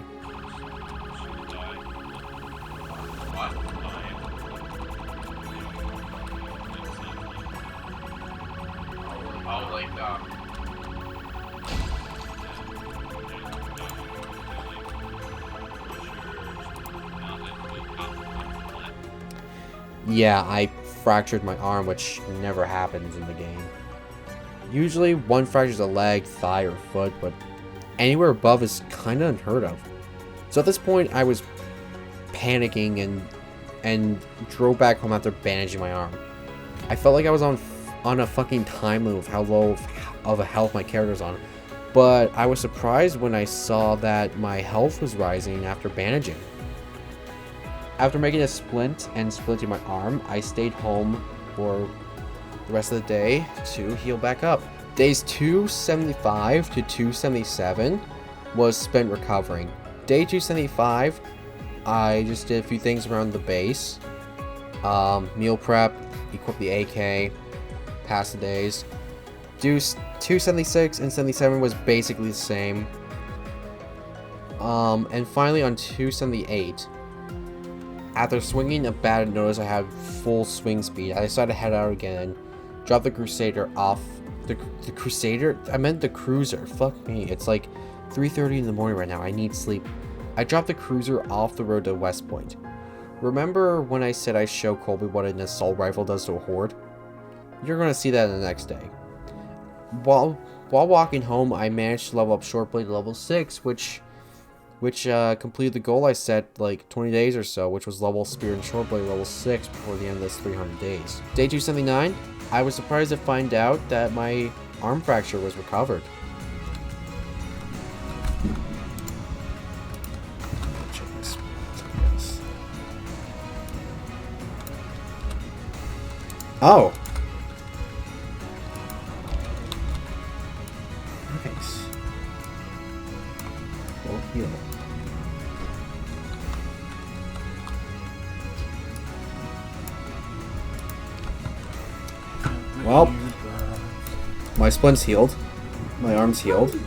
Yeah, I fractured my arm, which never happens in the game. Usually, one fractures a leg, thigh, or foot, but anywhere above is kinda unheard of. So at this point, I was panicking and drove back home after bandaging my arm. I felt like I was on a fucking time limit of how low of a health my character was on, but I was surprised when I saw that my health was rising after bandaging. After making a splint and splinting my arm, I stayed home for the rest of the day to heal back up. Days 275 to 277 was spent recovering. Day 275, I just did a few things around the base. Meal prep, equip the AK, pass the days. 276 and 77 was basically the same. And finally on 278, after swinging a bat and notice I had full swing speed, I decided to head out again, drop the Crusader off. The Crusader? I meant the Cruiser. Fuck me. It's like 3:30 in the morning right now. I need sleep. I dropped the Cruiser off the road to West Point. Remember when I said I show Colby what an assault rifle does to a horde? You're going to see that in the next day. while walking home, I managed to level up Shortblade to level 6, which completed the goal I set like 20 days or so, which was level Spear and Shortblade level 6 before the end of this 300 days. Day 279, I was surprised to find out that my arm fracture was recovered. Check this. Oh. Nice. Full heal. Well, my splint's healed. My arm's healed.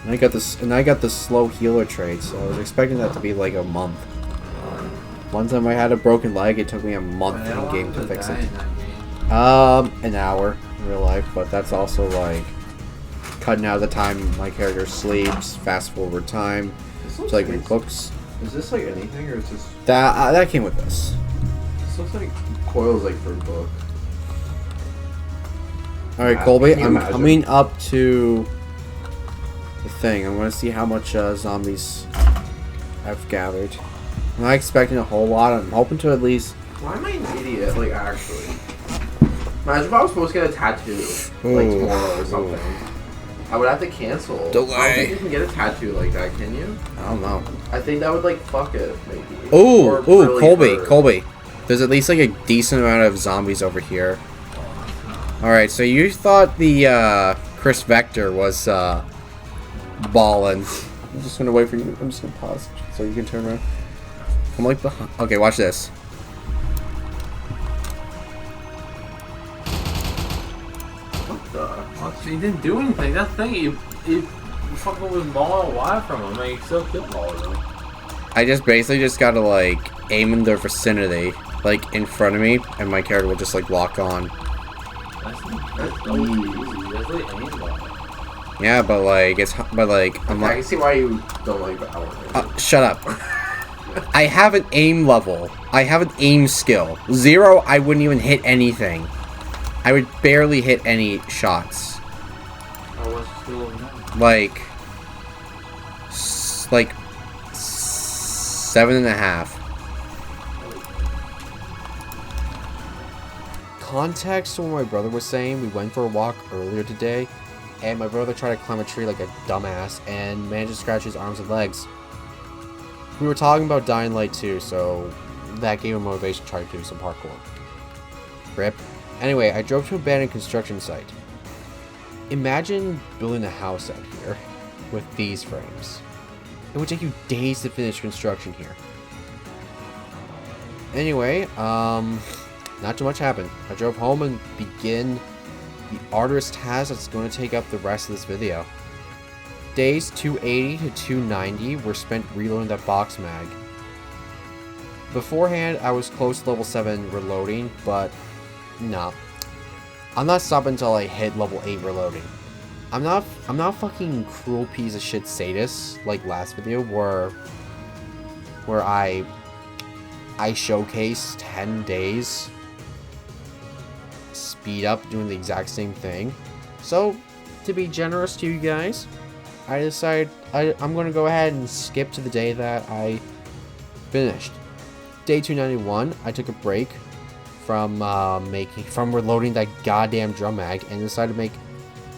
And I got this slow healer trait, so I was expecting that to be like a month. One time I had a broken leg, it took me a month in game to fix it. An hour in real life, but that's also like cutting out the time my character sleeps, fast forward time, to like read books. Is this like anything, or is this? That came with this. This looks like coils like for a book. Alright, Colby, I'm coming up to the thing. I'm gonna see how much zombies I've gathered. I'm not expecting a whole lot. I'm hoping to at least... Why am I an idiot? Like, actually. Imagine if I was supposed to get a tattoo, like, tomorrow or something. I would have to cancel. Delay. I don't think you can get a tattoo like that, can you? I don't know. I think that would, like, fuck it, maybe. Ooh, Or really hurt. Colby. There's at least, like, a decent amount of zombies over here. Alright, so you thought the, Chris Vector was, ballin'. I'm just gonna wait for you. I'm just gonna pause so you can turn around. I'm like behind. Okay, watch this. What the? What? He didn't do anything. That thing, he fucking was mauling away from him, and he still killed all of them. I just basically just gotta like aim in their vicinity, like in front of me, and my character will just like lock on. That's so easy. That's like aimbot. Yeah, but like I'm I like. can see why you don't like Valorant. Shut up. I have an aim level. I have an aim skill. 0, I wouldn't even hit anything. I would barely hit any shots. Oh, what's the skill of that? Like 7.5. Context to what my brother was saying, we went for a walk earlier today, and my brother tried to climb a tree like a dumbass and managed to scratch his arms and legs. We were talking about Dying Light 2, so that gave him motivation to try to do some parkour. Rip. Anyway, I drove to an abandoned construction site. Imagine building a house out here with these frames. It would take you days to finish construction here. Anyway, not too much happened. I drove home and began the arduous task that's going to take up the rest of this video. Days 280 to 290 were spent reloading that box mag. Beforehand, I was close to level 7 reloading, but nah. I'm not stopping until I hit level 8 reloading. I'm not fucking cruel piece of shit sadist like last video where I showcased 10 days speed up doing the exact same thing. So, to be generous to you guys, I decided I'm going to go ahead and skip to the day that I finished. Day 291, I took a break from reloading that goddamn drum mag and decided to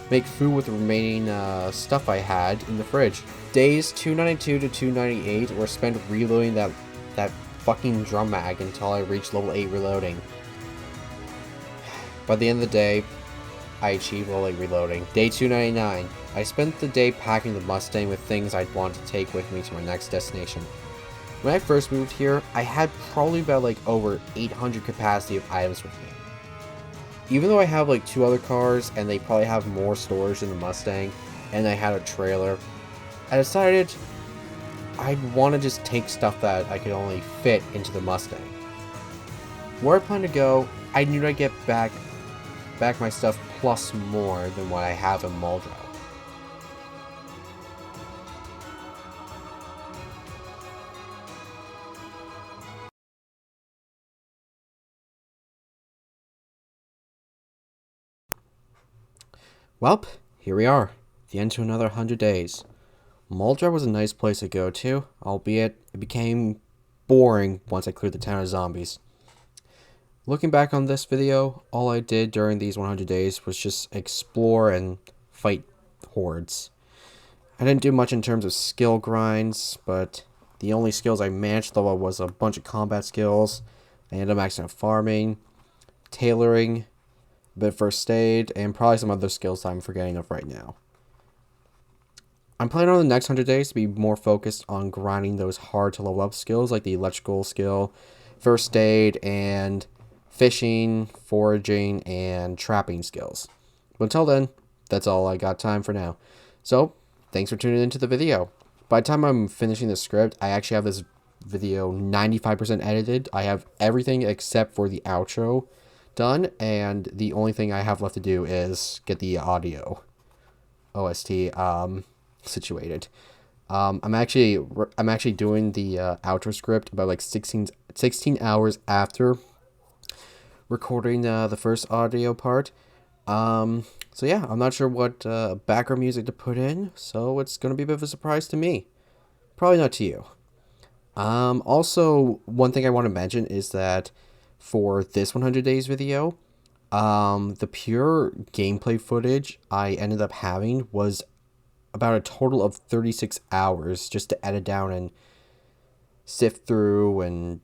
make food with the remaining stuff I had in the fridge. Days 292 to 298 were spent reloading that fucking drum mag until I reached level 8 reloading. By the end of the day, I achieved level 8 reloading. Day 299. I spent the day packing the Mustang with things I'd want to take with me to my next destination. When I first moved here, I had probably about like over 800 capacity of items with me. Even though I have like 2 other cars and they probably have more storage than the Mustang, and I had a trailer, I decided I'd want to just take stuff that I could only fit into the Mustang. Where I plan to go, I knew I'd get back my stuff plus more than what I have in Muldrow. Welp, here we are. The end to another 100 days. Muldraugh was a nice place to go to, albeit it became boring once I cleared the town of zombies. Looking back on this video, all I did during these 100 days was just explore and fight hordes. I didn't do much in terms of skill grinds, but the only skills I managed to level was a bunch of combat skills. I ended up maxing out farming, tailoring, a bit of first aid, and probably some other skills that I'm forgetting of right now. I'm planning on the next 100 days to be more focused on grinding those hard to level up skills like the electrical skill, first aid, and fishing, foraging, and trapping skills. But until then, that's all I got time for now. So, thanks for tuning into the video. By the time I'm finishing the script, I actually have this video 95% edited. I have everything except for the outro done, and the only thing I have left to do is get the audio OST situated. I'm actually doing the outro script about like 16 hours after recording the first audio part. So yeah, I'm not sure what background music to put in, so it's gonna be a bit of a surprise to me. Probably not to you. Also, one thing I want to mention is that for this 100 days video, the pure gameplay footage I ended up having was about a total of 36 hours just to edit down and sift through and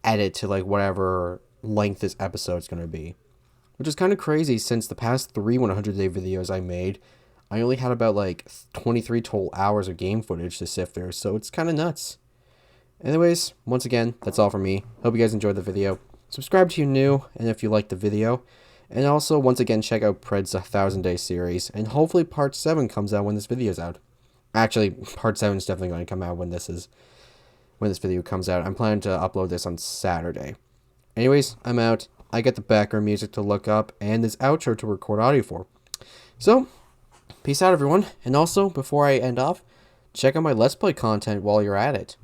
edit to like whatever length this episode's going to be. Which is kind of crazy since the past 3 100-day videos I made, I only had about like 23 total hours of game footage to sift through, so it's kind of nuts. Anyways, once again, that's all from me. Hope you guys enjoyed the video. Subscribe if you're new, and if you liked the video. And also, once again, check out Pred's 1000-day series, and hopefully part 7 comes out when this video's out. Actually, part 7 is definitely going to come out when this video comes out. I'm planning to upload this on Saturday. Anyways, I'm out. I get the background music to look up, and this outro to record audio for. So, peace out everyone, and also, before I end off, check out my Let's Play content while you're at it.